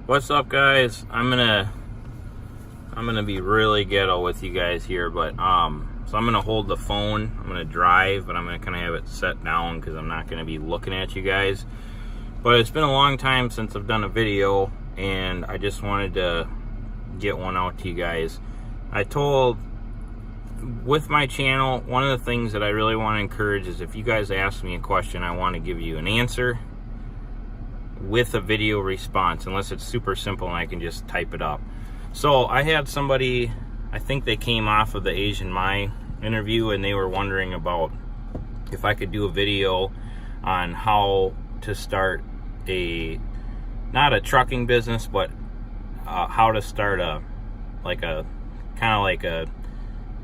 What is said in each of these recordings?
What's up, guys? I'm gonna be really ghetto with you guys here, but so I'm gonna hold the phone. I'm gonna drive, but I'm gonna kind of have it set down because I'm not gonna be looking at you guys. But it's been a long time since I've done a video, and I just wanted to get one out to you guys. With my channel, one of the things that I really want to encourage is if you guys ask me a question, I want to give you an answer with a video response, unless it's super simple and I can just type it up. So I had somebody, I think they came off of the Asian Mai interview, and they were wondering about if I could do a video on how to start not a trucking business, but how to start a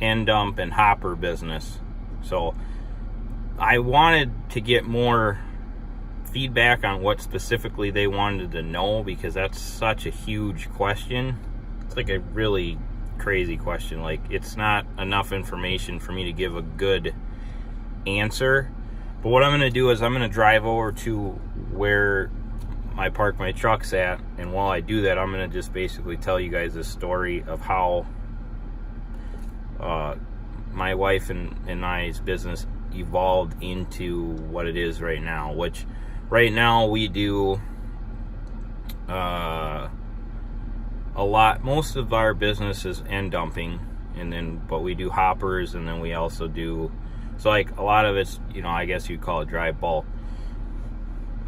end dump and hopper business. So I wanted to get more feedback on what specifically they wanted to know, because that's such a huge question. It's like a really crazy question. Like, it's not enough information for me to give a good answer. But what I'm going to do is I'm going to drive over to where I park my trucks at, and while I do that, I'm going to just basically tell you guys the story of how my wife and I's business evolved into what it is right now, which right now we do most of our business is end dumping, but we do hoppers, and then we also do, so like a lot of it's, I guess you'd call it dry bulk.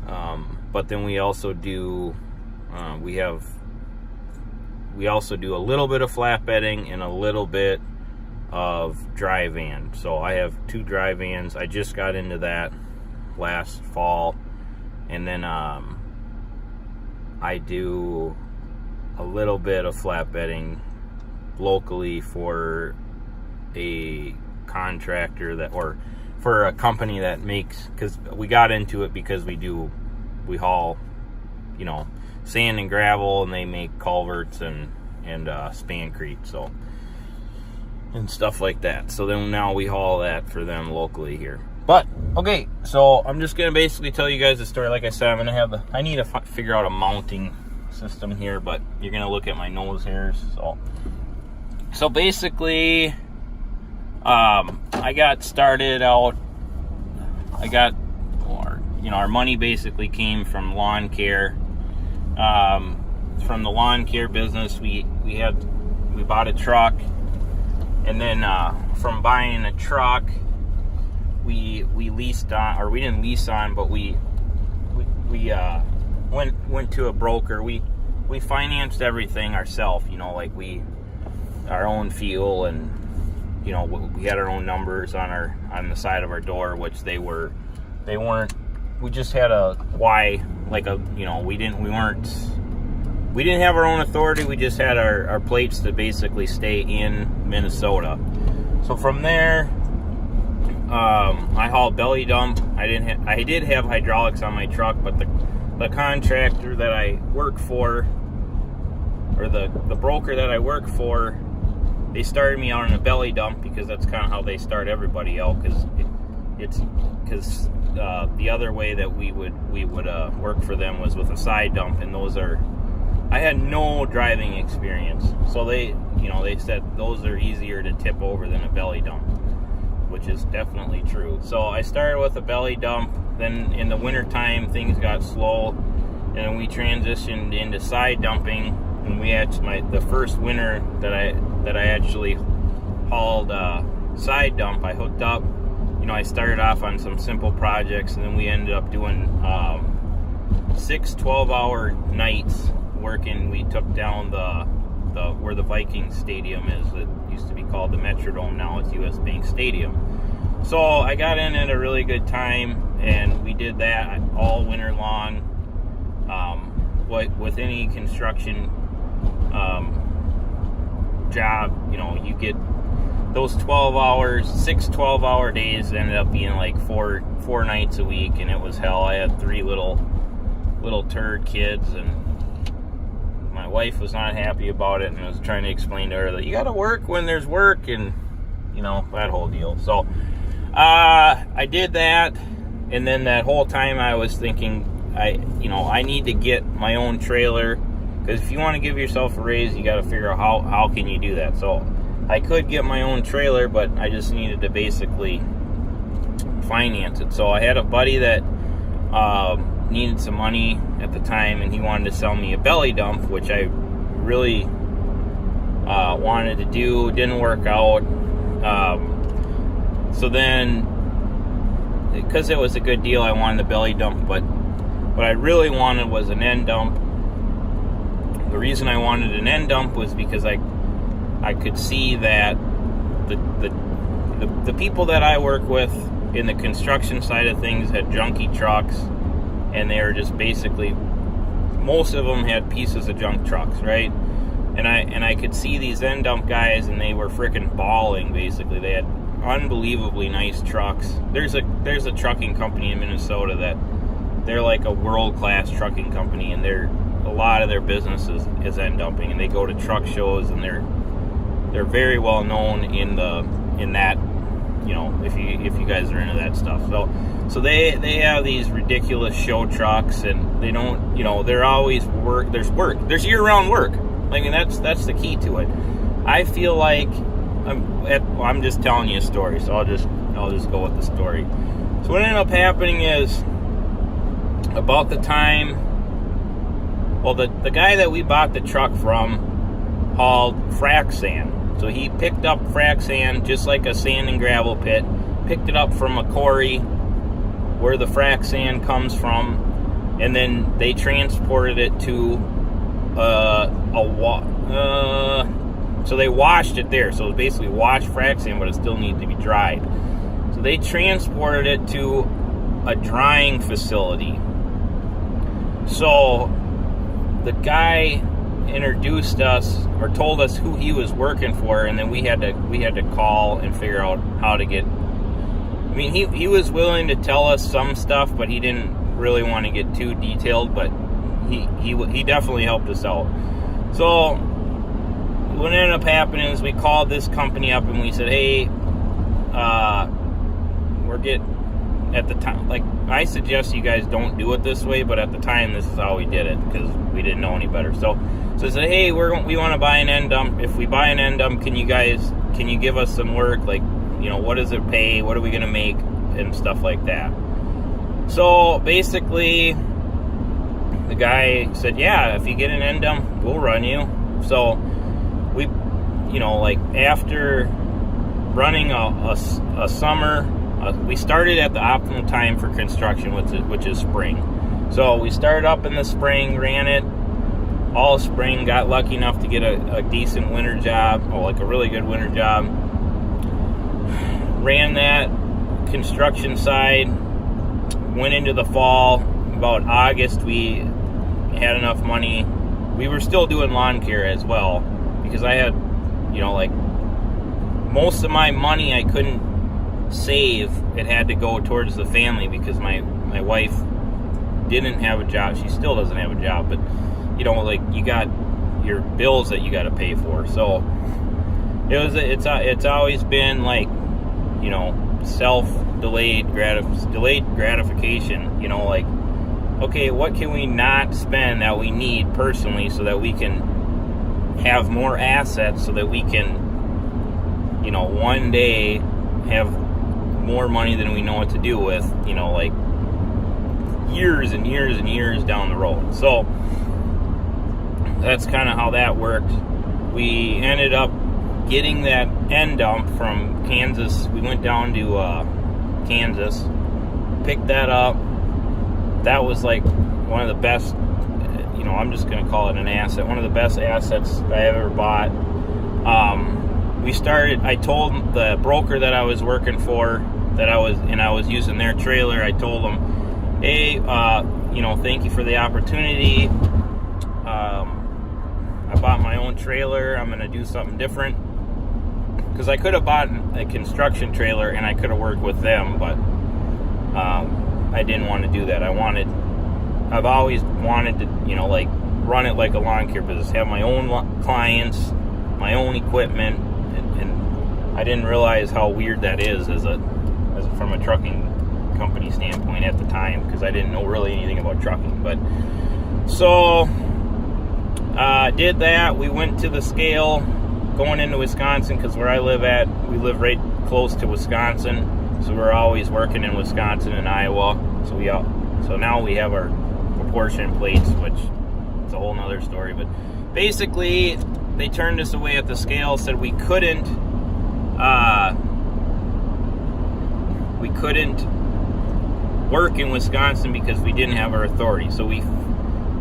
But then we also do we also do a little bit of flatbedding and a little bit of dry van. So I have 2 dry vans. I just got into that last fall, and then I do a little bit of flatbedding locally for a contractor or for a company that makes, because we got into it because we haul sand and gravel, and they make culverts and spancrete, so, and stuff like that. So then now we haul that for them locally here. But okay, so I'm just gonna basically tell you guys the story. Like I said, I need to figure out a mounting system here, but you're gonna look at my nose hairs. So basically, I got started out. Our money basically came from lawn care. From the lawn care business, we bought a truck, and then from buying a truck, we leased on, or we didn't lease on, but we went to a broker. We financed everything ourselves, our own fuel, and we had our own numbers on the side of our door, which they weren't. We just had we didn't have our own authority. We just had our plates to basically stay in Minnesota. So from there, I hauled belly dump. I did have hydraulics on my truck, but the contractor that I work for, or the broker that I work for, they started me out on a belly dump, because that's kind of how they start everybody out, because the other way that we would work for them was with a side dump, and I had no driving experience, so they said those are easier to tip over than a belly dump, which is definitely true. So I started with a belly dump. Then in the wintertime, things got slow, and then we transitioned into side dumping. And the first winter that I actually hauled side dump, I hooked up. I started off on some simple projects, and then we ended up doing 6 12-hour nights working. We took down where the Vikings Stadium is. It used to be called the Metrodome. Now it's US Bank Stadium. So I got in at a really good time, and we did that all winter long. With any construction job, you get those 12 hours, 6 12-hour days ended up being like four nights a week, and it was hell. I had 3 little turd kids, and my wife was not happy about it, and I was trying to explain to her that you got to work when there's work, and that whole deal. So I did that, and then that whole time I was thinking, I need to get my own trailer Because if you want to give yourself a raise, you got to figure out how can you do that. So I could get my own trailer, but I just needed to basically finance it. So I had a buddy that needed some money at the time, and he wanted to sell me a belly dump, which I really wanted to do. Didn't work out. So then, because it was a good deal, I wanted the belly dump, but what I really wanted was an end dump. The reason I wanted an end dump was because I could see that the people that I work with in the construction side of things had junky trucks, and they were just basically, most of them had pieces of junk trucks, right? And I could see these end dump guys, and they were freaking balling. Basically, they had unbelievably nice trucks. There's a trucking company in Minnesota that they're like a world-class trucking company, and a lot of their business is end dumping, and they go to truck shows, and they're very well known in that, you know, if you guys are into that stuff. So they have these ridiculous show trucks, and they don't, you know, they're always work. There's year-round work. I mean, that's the key to it. I feel like I'm just telling you a story, so I'll just go with the story. So what ended up happening is, about the time, well, the guy that we bought the truck from hauled frac sand. So he picked up frac sand just like a sand and gravel pit, picked it up from a quarry where the frac sand comes from, and then they transported it to so they washed it there. So it was basically washed frac sand, but it still needed to be dried. So they transported it to a drying facility. So the guy introduced us, or told us who he was working for, and then we had to call and figure out how to get. I mean, he was willing to tell us some stuff, but he didn't really want to get too detailed. But he definitely helped us out. So what ended up happening is we called this company up and we said, hey, at the time, like, I suggest you guys don't do it this way, but at the time, this is how we did it, because we didn't know any better. So I said, hey, we want to buy an end dump. If we buy an end dump, can you give us some work? Like, you know, what does it pay? What are we going to make? And stuff like that. So basically, the guy said, yeah, if you get an end dump, we'll run you. So we, you know, like, after running a summer, we started at the optimal time for construction, which is spring. So we started up in the spring, ran it all spring, got lucky enough to get a decent winter job, or like a really good winter job. Ran that construction side, went into the fall. About August, we had enough money. We were still doing lawn care as well, because I had, you know, like, most of my money I couldn't save. It had to go towards the family, because my wife didn't have a job. She still doesn't have a job, but, you know, like, you got your bills that you got to pay for. So it's always been like, you know, delayed gratification. You know, like, okay, what can we not spend that we need personally, so that we can have more assets, so that we can, you know, one day have more money than we know what to do with, you know, like, years and years and years down the road. So that's kind of how that worked. We ended up getting that end dump from Kansas. We went down to Kansas, picked that up. That was like one of the best, you know, I'm just going to call it an asset, one of the best assets I ever bought. I told the broker that I was working for that I was using their trailer. I told them, hey, you know, thank you for the opportunity. I bought my own trailer. I'm going to do something different, because I could have bought a construction trailer and I could have worked with them, but I didn't want to do that. I've always wanted to, you know, like, run it like a lawn care business, have my own clients, my own equipment, and I didn't realize how weird that is from a trucking company standpoint at the time, because I didn't know really anything about trucking. But so Did that. We went to the scale going into Wisconsin, because where I live at, we live right close to Wisconsin, so we're always working in Wisconsin and Iowa. So now we have our proportion plates, which is a whole nother story. But basically, they turned us away at the scale, said we couldn't work in Wisconsin because we didn't have our authority. So we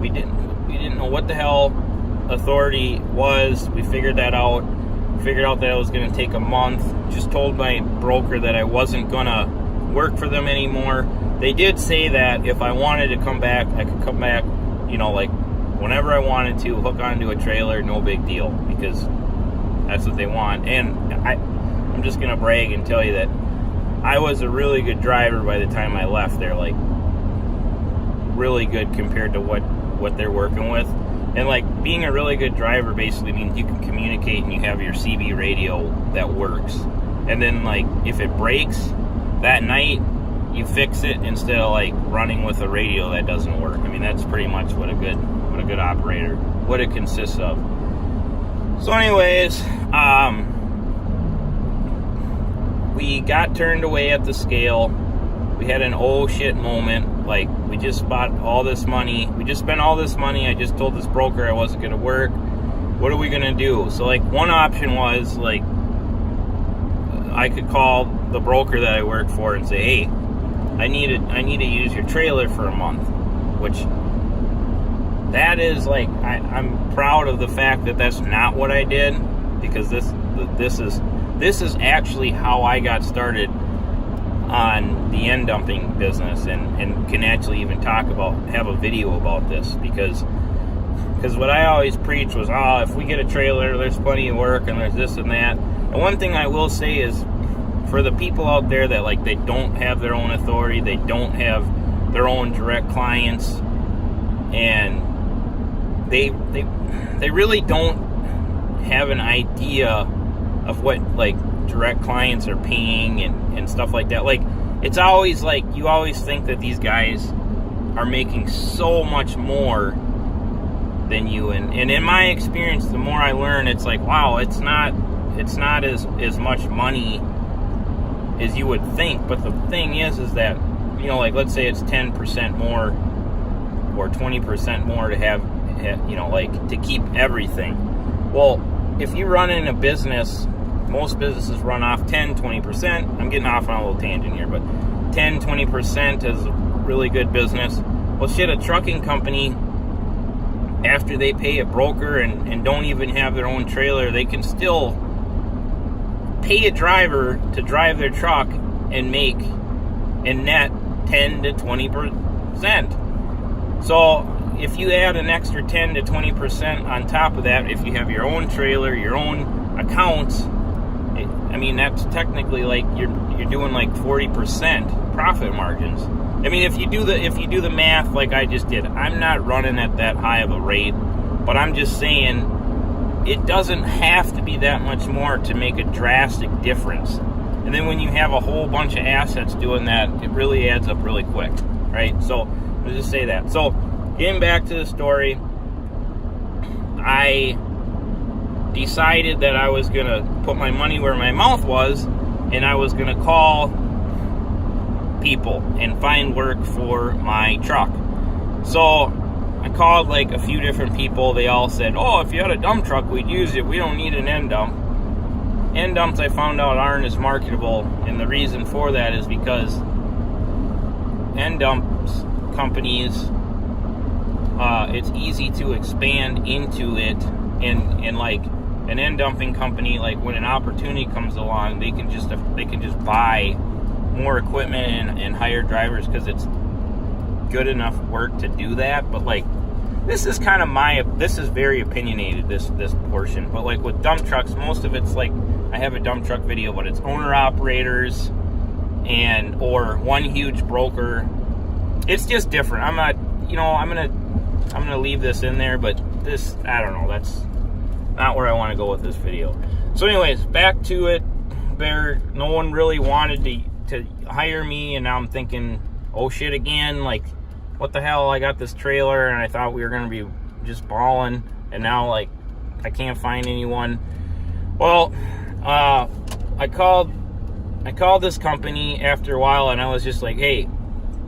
didn't know what the hell authority was. We figured that out. Figured out that it was going to take a month. Just told my broker that I wasn't going to work for them anymore. They did say that if I wanted to come back, I could come back, like whenever I wanted to, hook onto a trailer, no big deal, because that's what they want. And I'm just going to brag and tell you that I was a really good driver by the time I left there, like really good compared to what they're working with. And like being a really good driver basically means you can communicate and you have your CB radio that works. And then like if it breaks that night, you fix it instead of like running with a radio that doesn't work. I mean, that's pretty much what a good operator, what it consists of. So anyways, we got turned away at the scale. We had an oh shit moment. Like, we just spent all this money. I just told this broker I wasn't going to work. What are we going to do? So, like, one option was, like, I could call the broker that I work for and say, hey, I need to use your trailer for a month. Which, that is, like, I'm proud of the fact that that's not what I did. Because this is actually how I got started on the end dumping business, and can actually even have a video about this, because what I always preach was, if we get a trailer, there's plenty of work and there's this and that. And one thing I will say is, for the people out there that like they don't have their own authority, they don't have their own direct clients, and they really don't have an idea of what like direct clients are paying and stuff like that. Like, it's always like, you always think that these guys are making so much more than you, and in my experience, the more I learn, it's like, wow, it's not as much money as you would think. But the thing is that, like, let's say it's 10% more or 20% more to have, like, to keep everything. Well, if you run in a business, most businesses run off 10-20%. I'm getting off on a little tangent here, but 10-20% is a really good business. Well, shit, a trucking company, after they pay a broker and don't even have their own trailer, they can still pay a driver to drive their truck and make and net 10-20%. So if you add an extra 10-20% on top of that, if you have your own trailer, your own accounts, I mean, that's technically like you're doing like 40% profit margins. I mean, if you do the math like I just did, I'm not running at that high of a rate, but I'm just saying it doesn't have to be that much more to make a drastic difference. And then when you have a whole bunch of assets doing that, it really adds up really quick, right? So let's just say that. So getting back to the story, I decided that I was going to put my money where my mouth was, and I was going to call people and find work for my truck. So I called like a few different people. They all said, if you had a dump truck, we'd use it. We don't need an end dump. End dumps, I found out, aren't as marketable, and the reason for that is because end dumps companies, it's easy to expand into it, and like an end dumping company, like when an opportunity comes along, they can just buy more equipment and hire drivers because it's good enough work to do that. But like, this is very opinionated, this portion. But like with dump trucks, most of it's like, I have a dump truck video, but it's owner operators or one huge broker. It's just different. I'm not, I'm gonna leave this in there, but this, I don't know, that's not where I want to go with this video. So anyways, back to it. No one really wanted to hire me, and now I'm thinking, oh shit again, like, what the hell, I got this trailer and I thought we were going to be just balling. And now, like, I can't find anyone. Well, I called this company after a while, and I was just like, hey,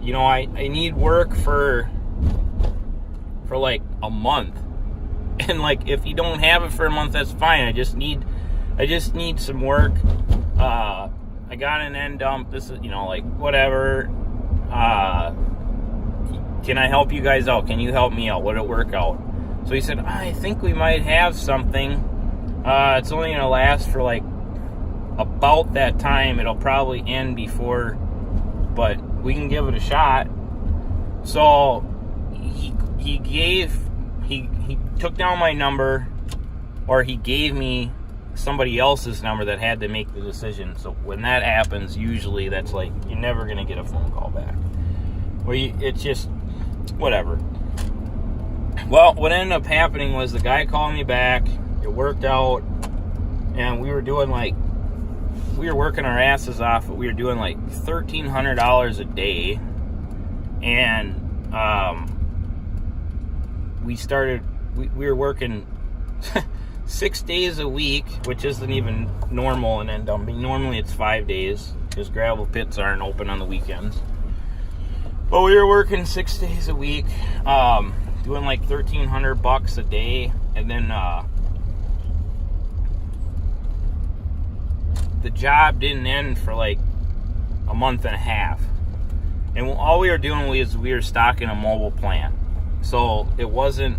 you know, I need work for like a month. And like, if you don't have it for a month, that's fine. I just need some work. I got an end dump. This is, you know, like, whatever. Can I help you guys out? Can you help me out? Would it work out? So he said, I think we might have something. It's only going to last for like about that time. It'll probably end before, but we can give it a shot. So he took down my number, or he gave me somebody else's number that had to make the decision. So when that happens, usually that's like, you're never going to get a phone call back. Well, it's just whatever. Well, what ended up happening was the guy called me back. It worked out, and we were working our asses off, but we were doing like $1,300 a day. And we were working 6 days a week, which isn't even normal in end dumping. Normally it's 5 days because gravel pits aren't open on the weekends. But we were working 6 days a week, doing like $1,300 a day, and then the job didn't end for like a month and a half. And all we were doing was we were stocking a mobile plant. So it wasn't,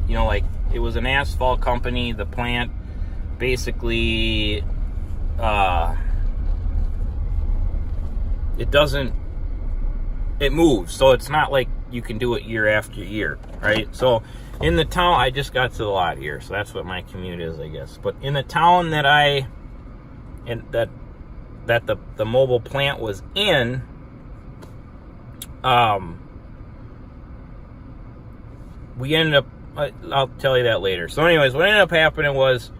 you know, like, it was an asphalt company. The plant basically, it moves. So it's not like you can do it year after year, right? So in the town, I just got to the lot here. So that's what my commute is, I guess. But in the town that the mobile plant was in, we ended up, I'll tell you that later. So anyways, what ended up happening was,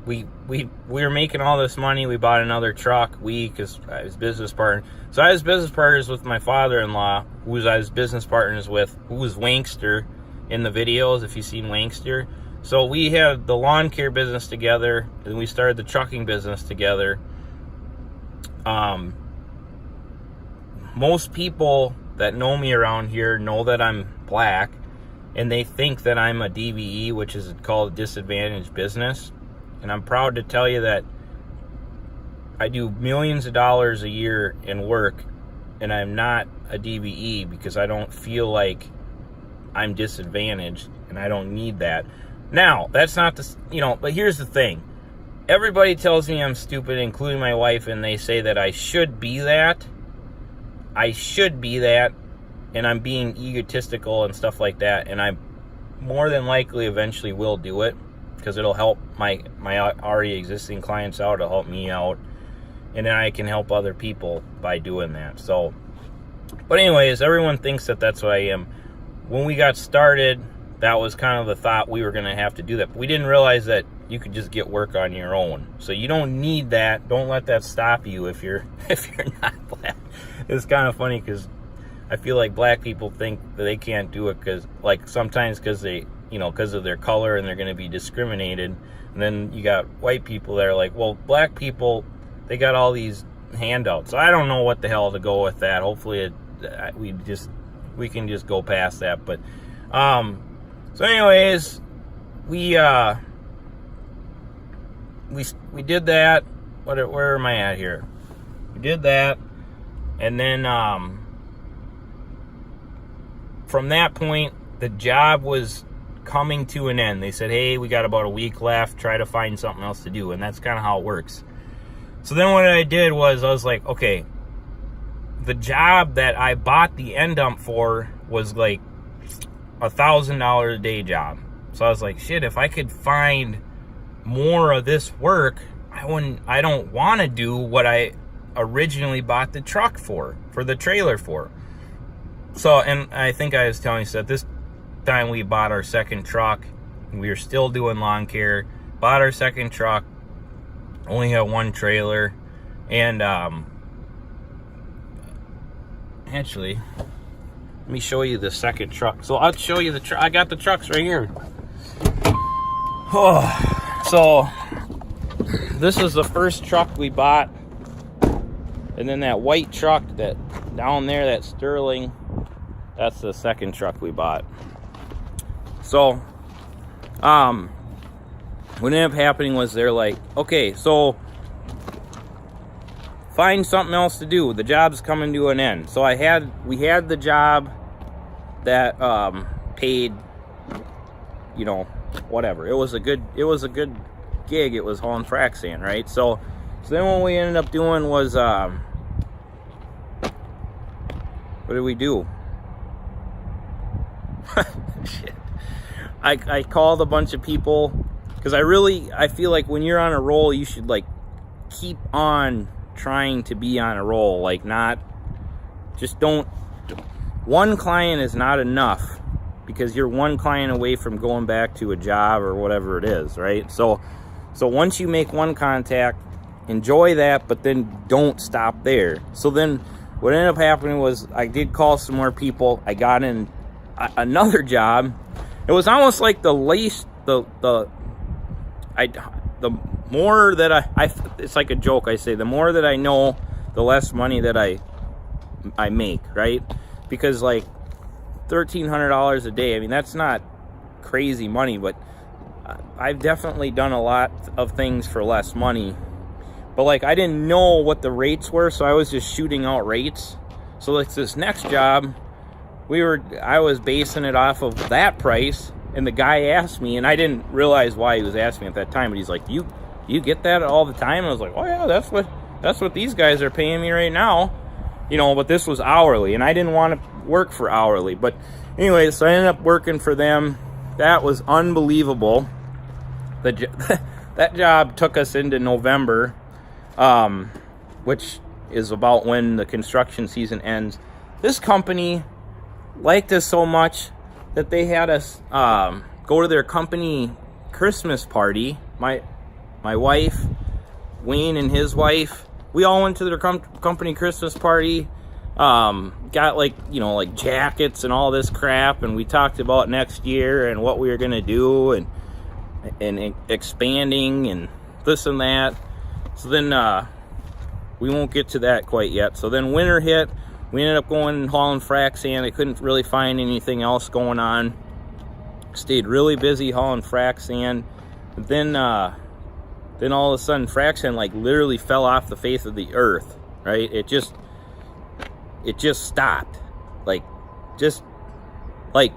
we were making all this money. We bought another truck, because I was business partner. So I was business partners with my father-in-law, who I was business partners with, who was Wankster in the videos, if you've seen Wankster. So we had the lawn care business together, and we started the trucking business together. Most people that know me around here know that I'm black, and they think that I'm a DBE, which is called disadvantaged business. And I'm proud to tell you that I do millions of dollars a year in work, and I'm not a DBE because I don't feel like I'm disadvantaged, and I don't need that. Now, that's not the, you know, but here's the thing. Everybody tells me I'm stupid, including my wife, and they say that I should be that. I should be that, and I'm being egotistical and stuff like that, and I more than likely eventually will do it, because it'll help my already existing clients out, it'll help me out, and then I can help other people by doing that. So, but anyways, everyone thinks that that's what I am. When we got started, that was kind of the thought, we were going to have to do that, but we didn't realize that you could just get work on your own. So you don't need that. Don't let that stop you if you're not black. It's kind of funny because I feel like black people think that they can't do it because, like, sometimes because they, you know, because of their color, and they're going to be discriminated. And then you got white people that are like, well, black people, they got all these handouts. So I don't know what the hell to go with that. Hopefully we can just go past that. But so anyways, we did that. Where am I at here? We did that, and then from that point, the job was coming to an end. They said, hey, we got about a week left. Try to find something else to do, and that's kind of how it works. So then what I did was I was like, okay, the job that I bought the end dump for was like $1,000 a day job. So I was like, shit, if I could find more of this work, I don't want to do what I originally bought the truck for the trailer for. So, and I think I was telling you, so at this time we bought our second truck. We were still doing lawn care. Bought our second truck. Only had one trailer. And actually, Let me show you the second truck. So I'll show you the truck. I got the trucks right here. Oh, so this is the first truck we bought. And then that white truck that down there, that Sterling, that's the second truck we bought. So, what ended up happening was they're like, okay, so find something else to do. The job's coming to an end. So we had the job that paid, you know, whatever. It was a good gig. It was hauling frac sand, right? So then what we ended up doing was what did we do? Shit. I called a bunch of people because I feel like when you're on a roll, you should like keep on trying to be on a roll. Like one client is not enough, because you're one client away from going back to a job or whatever it is, right? So once you make one contact, enjoy that, but then don't stop there. So then what ended up happening was I did call some more people. I got in another job. It was almost like the more that it's like a joke. I say the more that I know, the less money that I make, right? Because like $1,300 a day, I mean, that's not crazy money, but I've definitely done a lot of things for less money. But like, I didn't know what the rates were, so I was just shooting out rates. So like this next job, I was basing it off of that price, and the guy asked me, and I didn't realize why he was asking me at that time, but he's like, you get that all the time? And I was like, oh yeah, that's what these guys are paying me right now, you know. But this was hourly, and I didn't want to work for hourly. But anyway, so I ended up working for them. That was unbelievable. That job took us into November, which is about when the construction season ends. This company liked us so much that they had us go to their company Christmas party. My wife, Wayne and his wife, we all went to their company Christmas party. Got like jackets and all this crap, and we talked about next year and what we were gonna do and expanding and this and that. So then we won't get to that quite yet. So then winter hit. We ended up going and hauling frac sand. I couldn't really find anything else going on. Stayed really busy hauling frac sand. Then all of a sudden, frac sand like literally fell off the face of the earth. Right? It just stopped. Like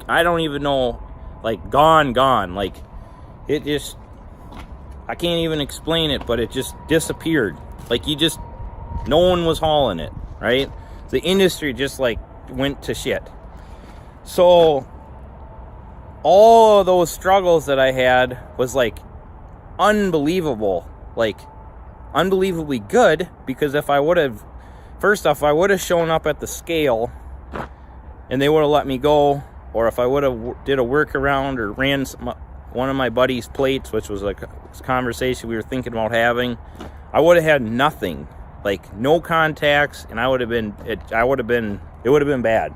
I don't even know. Like gone. Like it just, I can't even explain it, but it just disappeared. Like no one was hauling it. Right? The industry just like went to shit. So all of those struggles that I had was like unbelievable, like unbelievably good, because if I would have, first off, I would have shown up at the scale and they would have let me go, or if I would have did a workaround or ran one of my buddy's plates, which was like a conversation we were thinking about having, I would have had nothing. Like no contacts, and it would have been bad.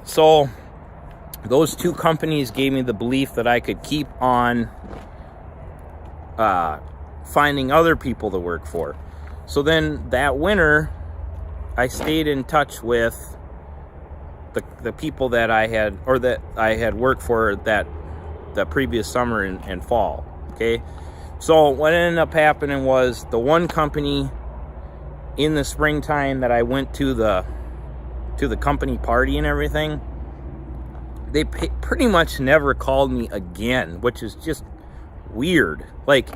So those two companies gave me the belief that I could keep on finding other people to work for. So then that winter, I stayed in touch with the people that I had worked for that previous summer and fall. Okay. So what ended up happening was the one company in the springtime that I went to the company party and everything, they pretty much never called me again, which is just weird. Like,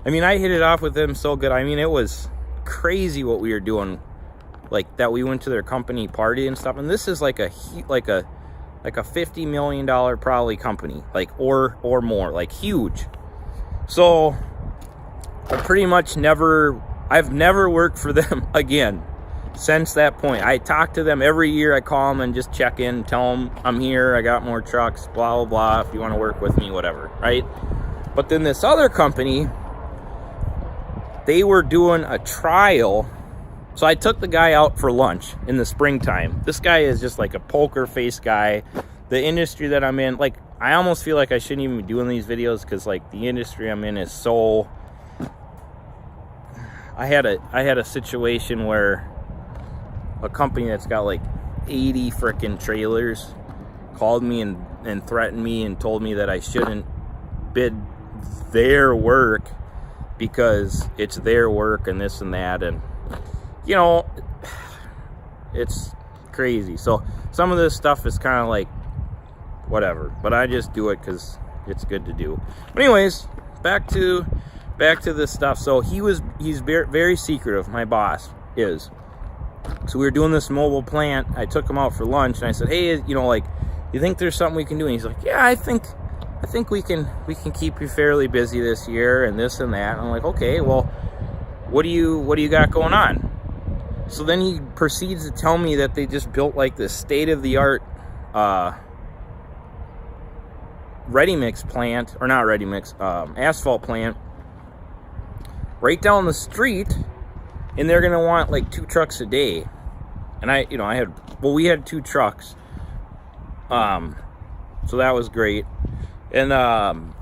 I mean, I hit it off with them so good. I mean, it was crazy what we were doing, like that we went to their company party and stuff. And this is like a $50 million probably company, like or more, like huge. So I've never worked for them again since that point. I talk to them every year. I call them and just check in, tell them I'm here, I got more trucks, blah, blah, blah, if you want to work with me, whatever, right? But then this other company, they were doing a trial So I took the guy out for lunch in the springtime. This guy is just like a poker face guy. The industry that I'm in, like, I almost feel like I shouldn't even be doing these videos because, like, the industry I'm in is so... I had a situation where a company that's got like 80 frickin' trailers called me and threatened me and told me that I shouldn't bid their work because it's their work and this and that, and you know, it's crazy. So some of this stuff is kind of like whatever, but I just do it because it's good to do. But anyways, back to this stuff. So he's very secretive, my boss is. So we were doing this mobile plant. I took him out for lunch and I said, hey, you know, like, you think there's something we can do? And he's like, yeah, I think we can keep you fairly busy this year and this and that. And I'm like, okay, well, what do you got going on? So then he proceeds to tell me that they just built like this state-of-the-art ready-mix plant, or not ready-mix, asphalt plant right down the street, and they're gonna want like 2 trucks a day. And we had 2 trucks, so that was great. And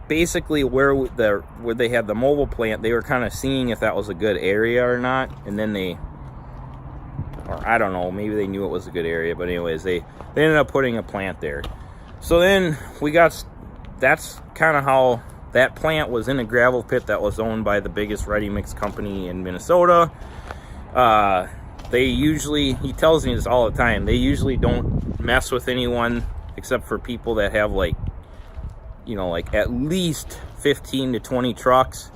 basically where they had the mobile plant, they were kind of seeing if that was a good area or not, and then or I don't know, maybe they knew it was a good area, but anyways, they ended up putting a plant there. So then that's kind of how that plant was, in a gravel pit that was owned by the biggest ready-mix company in Minnesota. He tells me this all the time, they usually don't mess with anyone except for people that have like, you know, like at least 15 to 20 trucks.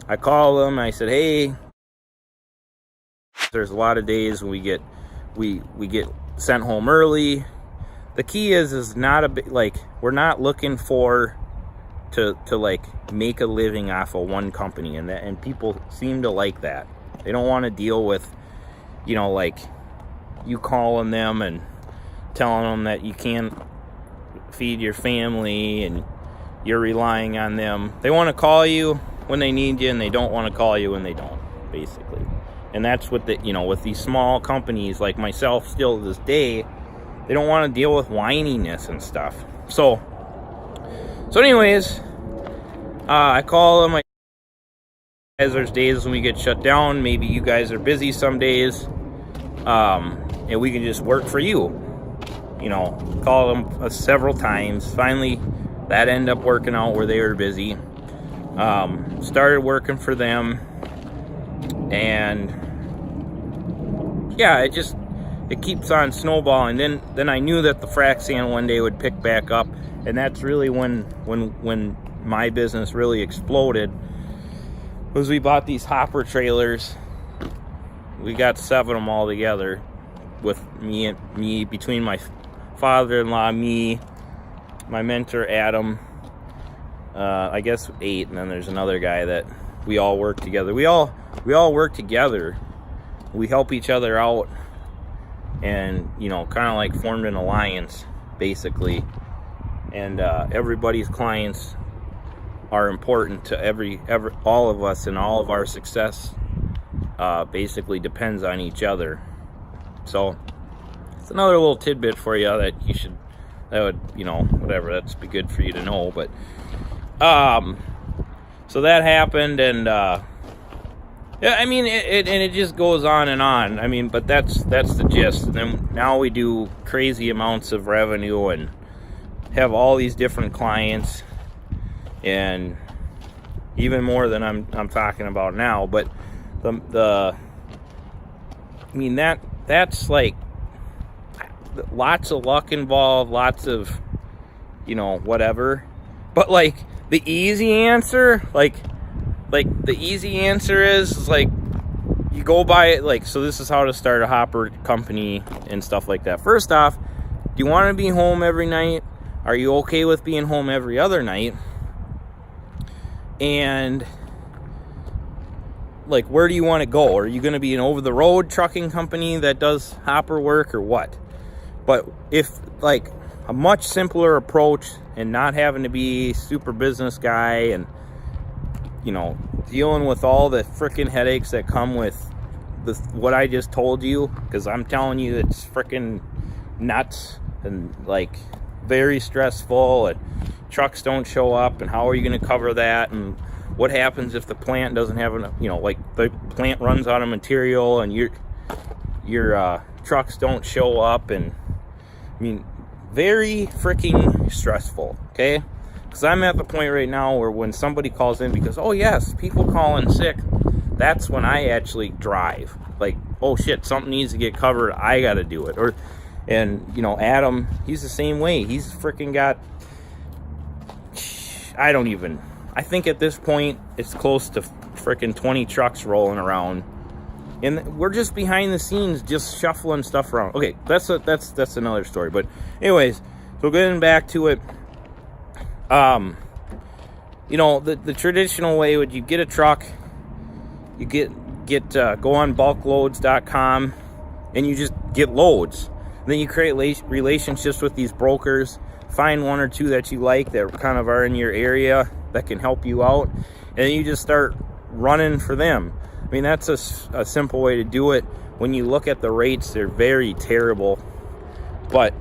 I call them, I said, hey, there's a lot of days when we get sent home early. The key is not a bit like, we're not looking for to like make a living off of one company, and people seem to like that. They don't want to deal with, you know, like you calling them and telling them that you can't feed your family and you're relying on them. They want to call you when they need you, and they don't want to call you when they don't, basically. And that's what with these small companies like myself still to this day, they don't want to deal with whininess and stuff. So anyways, I call them. As there's days when we get shut down, maybe you guys are busy some days, and we can just work for you. You know, call them several times. Finally, that ended up working out where they were busy. Started working for them, and yeah, it keeps on snowballing. Then I knew that the frac sand one day would pick back up, and that's really when my business really exploded. Was we bought these hopper trailers. We got 7 of them all together, with me between my father-in-law, me, my mentor Adam, I guess 8, and then there's another guy that we all work together. We all work together. We help each other out, and kind of like formed an alliance, basically. And everybody's clients are important to all of us, and all of our success basically depends on each other. So it's another little tidbit for you that'd be good for you to know. But so that happened, and yeah, I mean, it just goes on and on. I mean, but that's the gist. And then now we do crazy amounts of revenue and have all these different clients, and even more than I'm talking about now. But that's like lots of luck involved, lots of whatever. But like the easy answer, the easy answer is like you go by it. Like, so this is how to start a hopper company and stuff like that. First off, do you want to be home every night? Are you okay with being home every other night? And like, where do you want to go? Are you going to be an over-the-road trucking company that does hopper work, or what? But if like a much simpler approach, and not having to be super business guy and dealing with all the freaking headaches that come with what I just told you, because I'm telling you it's freaking nuts and like very stressful, and trucks don't show up, and how are you going to cover that, and what happens if the plant doesn't have enough, like the plant runs out of material and your trucks don't show up. And I mean, very freaking stressful, okay? Because I'm at the point right now where when somebody calls in, because, oh yes, people call in sick, that's when I actually drive. Like, oh shit, something needs to get covered, I gotta do it. And Adam, he's the same way. He's freaking got, I think at this point, it's close to freaking 20 trucks rolling around. And we're just behind the scenes, just shuffling stuff around. Okay, that's another story. But anyways, so getting back to it, the traditional way would, you get a truck, you go on bulkloads.com, and you just get loads. And then you create relationships with these brokers, find one or two that you like that kind of are in your area that can help you out, and then you just start running for them. I mean, that's a simple way to do it. When you look at the rates, they're very terrible. But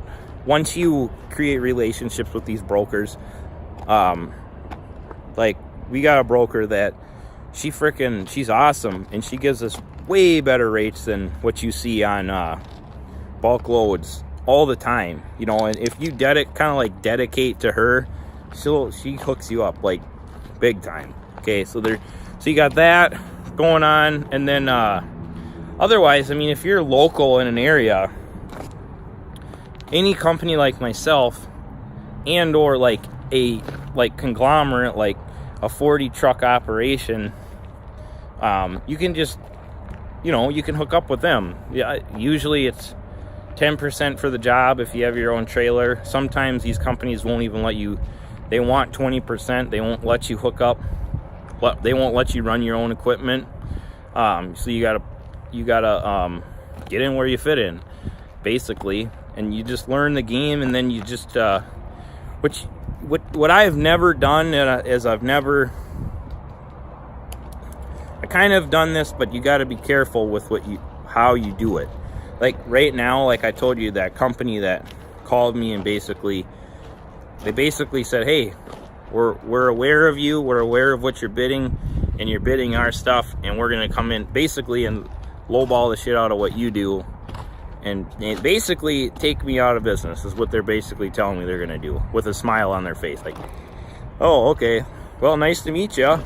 once you create relationships with these brokers, like we got a broker that she's awesome, and she gives us way better rates than what you see on bulk loads all the time. And if you dedicate to her, she hooks you up like big time. Okay, so you got that going on. And then otherwise, I mean, if you're local in an area, any company like myself, and or like a conglomerate, like a 40 truck operation, you can just you can hook up with them. Yeah, usually it's 10% for the job if you have your own trailer. Sometimes these companies won't even let you, they want 20%. They won't let you hook up. They won't let you run your own equipment. So you gotta get in where you fit in, basically. And you just learn the game, and then you just, what I have never done is I kind of done this, but you got to be careful with how you do it. Like right now, like I told you, that company that called me and basically said, hey, we're aware of you, we're aware of what you're bidding, and you're bidding our stuff, and we're gonna come in basically and lowball the shit out of what you do, and basically take me out of business, is what they're basically telling me they're gonna do, with a smile on their face, like, oh, okay, well, nice to meet you,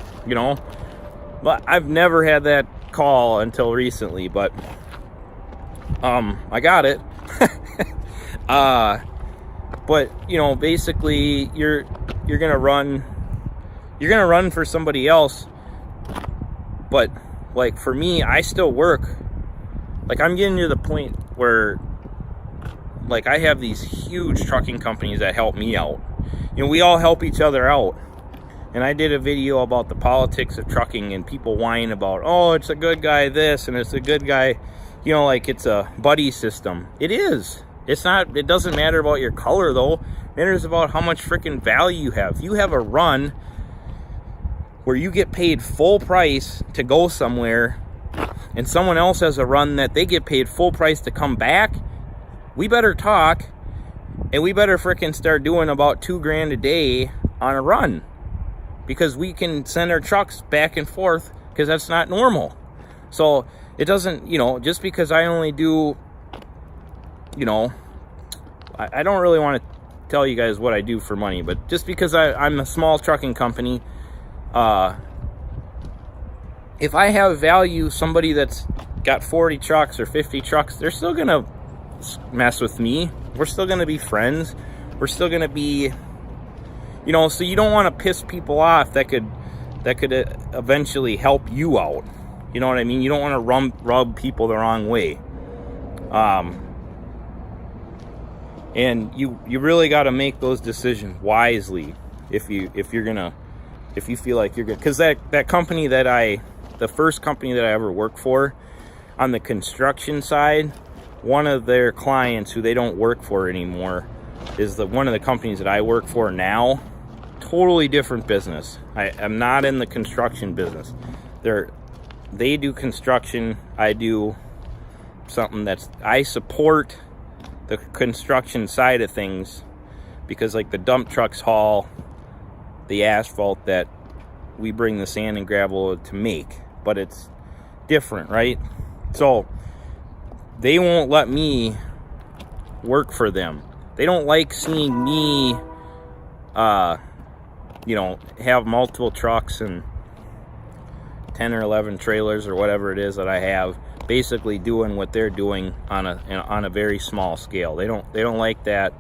But I've never had that call until recently, but I got it. But basically you're gonna run for somebody else. But like for me, I still work. Like I'm getting to the point where like I have these huge trucking companies that help me out. We all help each other out. And I did a video about the politics of trucking, and people whine about, oh, it's a good guy this, and it's a good guy, like it's a buddy system. It is. It's not, it doesn't matter about your color though. It matters about how much freaking value you have. If you have a run where you get paid full price to go somewhere, and someone else has a run that they get paid full price to come back, we better talk, and we better freaking start doing about $2,000 a day on a run. Because we can send our trucks back and forth, because that's not normal. So it doesn't, just because I only do, I don't really want to tell you guys what I do for money, but just because I'm a small trucking company, if I have value, somebody that's got 40 trucks or 50 trucks, they're still going to mess with me. We're still going to be friends. We're still going to be, so you don't want to piss people off that could eventually help you out. You know what I mean? You don't want to rub people the wrong way. And you really got to make those decisions wisely if you feel like you're good. Because that company the first company that I ever worked for on the construction side, one of their clients who they don't work for anymore is one of the companies that I work for now. totally different business. I'm not in the construction business. They do construction. I do something I support the construction side of things, because like the dump trucks haul the asphalt that we bring the sand and gravel to make, but it's different, right? So they won't let me work for them. They don't like seeing me have multiple trucks and 10 or 11 trailers or whatever it is that I have, basically doing what they're doing on a very small scale. They don't like that.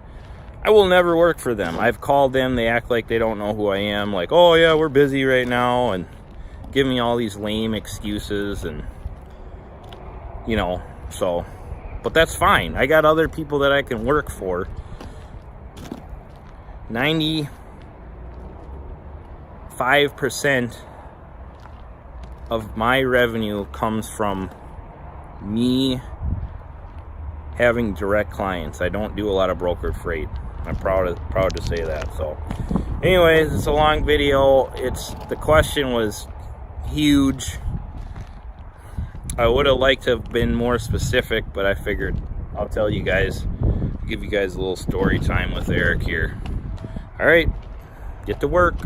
I will never work for them. I've called them. They act like they don't know who I am. Like, oh yeah, we're busy right now, and give me all these lame excuses, and so, but that's fine. I got other people that I can work for. 95% of my revenue comes from me having direct clients. I don't do a lot of brokered freight. I'm proud to say that. So anyways, it's a long video. The question was huge. I would have liked to have been more specific, but I figured I'll tell you guys, give you guys a little story time with Eric here. All right, get to work.